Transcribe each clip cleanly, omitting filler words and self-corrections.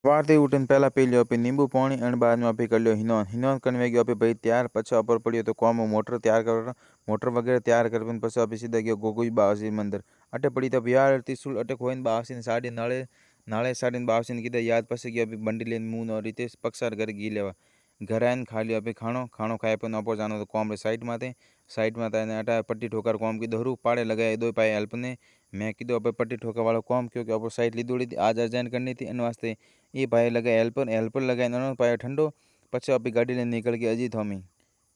सवारथी उठीने पहला पी लियो पे नींबू पानी और बाद में आप कर लियो हिनोन हिनोन करने गयो पे भाई तैयार पछे अपर पड़ियो तो कॉम मोटर तैयार कर मोटर वगैरह तैयार कर पछे आप सीधा गयो गोगोई बाबाजी मंदिर अटे पड़ी तो बिहार त्रिशूल अटे खोइन बाबाजी ने साड़ी नाले नाले साड़ी बाबाजी ने कीधा याद पछे गया बंडी लेन मून और रितेश पक्षार घर घी लेवा घर आने खा लिया पे खाणो खाणो खाए पे अपर जानो तो कॉम रे साइड में अटा पट्टी ठोकर कॉम की दोहरू पाड़े लगाए दो पाए हेल्प ने मैं कीधो अब पट्टी ठोकर वालों कॉम क्योंकि अपर साइड लीधोड़ी थी आज अर्जेंट करनी थी इन वास्ते ये भाई लगे हेल्पर हेल्पर लगाए उन्होंने पाया ठंडो पछे अभी गाड़ी लेने निकल गया अजीत हमी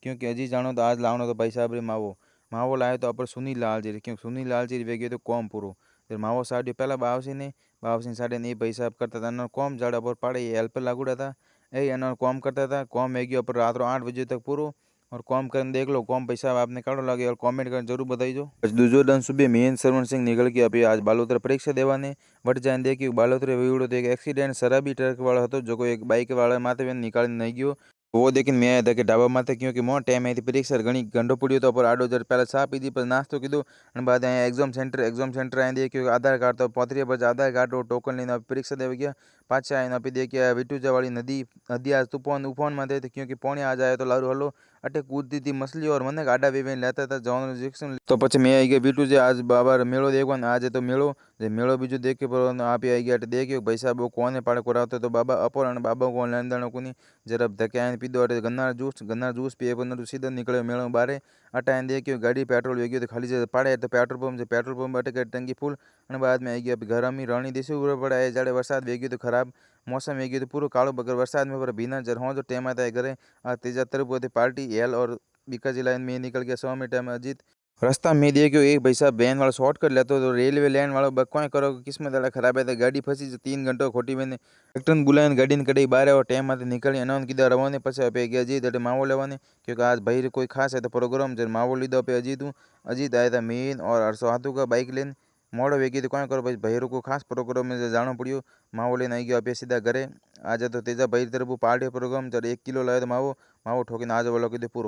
क्योंकि अजीत जानो तो आज लावनो तो भाई साहब रे मावो मावो लाए तो अपर सुनील लाल जी क्योंकि सुनील लाल जी वे गए तो कॉम पूरो फिर मावो साढ़े पहला बावसी ने साढ़े नहीं भाई साहब करता था इन्होंने कॉम जाड़ा पर पाड़े ये हेल्पर लागूड़ा था ये इन्होंने कॉम करता था कॉम वे गया पर रात 8 बजे तक पूरो और कॉम करने देख लो कॉम पैसा आपने काढ़ो लगे और कमेंट कर जरूर बताइए। दूसरो दिन सुबह मेन सरवण सिंह निकल के अभी आज बालोतर परीक्षा देवाने वट जाने देखी बालोतरे वीडियो तो एक एक्सीडेंट शराबी ट्रक वाला था जो एक बाइक वाला माथे निकाल नहीं गयो वो देखिए मैं आया था कि ढाबा माथे क्योंकि मो टाइम आई थी परीक्षा घनी घंटो पड़ियो तो पर आडो जर पहले चा पीधी पर नास्तो कीधो और बाद एग्जाम सेंटर आए देखियो आधार कार्ड तो पौतरी बजे आधार कार्ड और टोकन लेने परीक्षा देवा गया पाछा आए अभी देखिए विटूजा वाली नदी नदी आज तूफान उफान में थे क्योंकि पौने आ जाए तो लारू हलो अटे कूदती थी मछली और मन गाडा वे लेता था जवान रिजेक्शन तो पछे मैं आई गया बीटू जे आज बाबा मेलो देखो आज तो मेलो मेलो बीजो देखे पर आप आई गया देखियो भाई साहब वो कौन पाड़े कराते तो बाबा अपोर बाबा को लेन देन को जरा धक्के आने पीधो अटे गन्ना जूस पिए तो सीधा निकले मेलो बारे अटा देखियो गाड़ी पेट्रोल वेगी तो खाली से पाड़े तो पेट्रोल पंप अटे टंकी फूल और बाद में आई गया घर अमी रानी देसी पड़ा है जाड़े वरसाद वेगी तो खराब मौसम वेगी तो पूरा कालो बगर वरसाद में पर भीना जर हो जो टाइम आता है घरे आ तेजा तरफ होती पार्टी एल और बीकाजी लाइन में निकल गया 100 मीटर में अजीत रास्ता में देखियो एक भाई साहब वैन वाला शॉर्ट कर लेते तो रेलवे लाइन वाला बकवाई करो किस्मत वाला खराब है तो गाड़ी फंसी 3 घंटो खोटी मैंने डॉक्टर बुलाए गाड़ी ने कड़ी बारे और टाइम में निकली अनाउंस कीधा रवाने पछे पे गया अजीत अटे मावो लेवाने क्योंकि आज भाई कोई खास है तो प्रोग्राम जब मावो लीधो पे अजीत आया था मेन और हरसो हाथू का बाइक लेन मोड़ो वेगी तो कौन करो भाई भाई को खास प्रोग्राम में जाना पड़ियो मावो लेने आई गया पे सीधा घरे आज तो तेजा भाई तरफ पार्टी प्रोग्राम जब 1 किलो लाया तो मावो मावो ठोकीने आज वालों कीधे पूरो।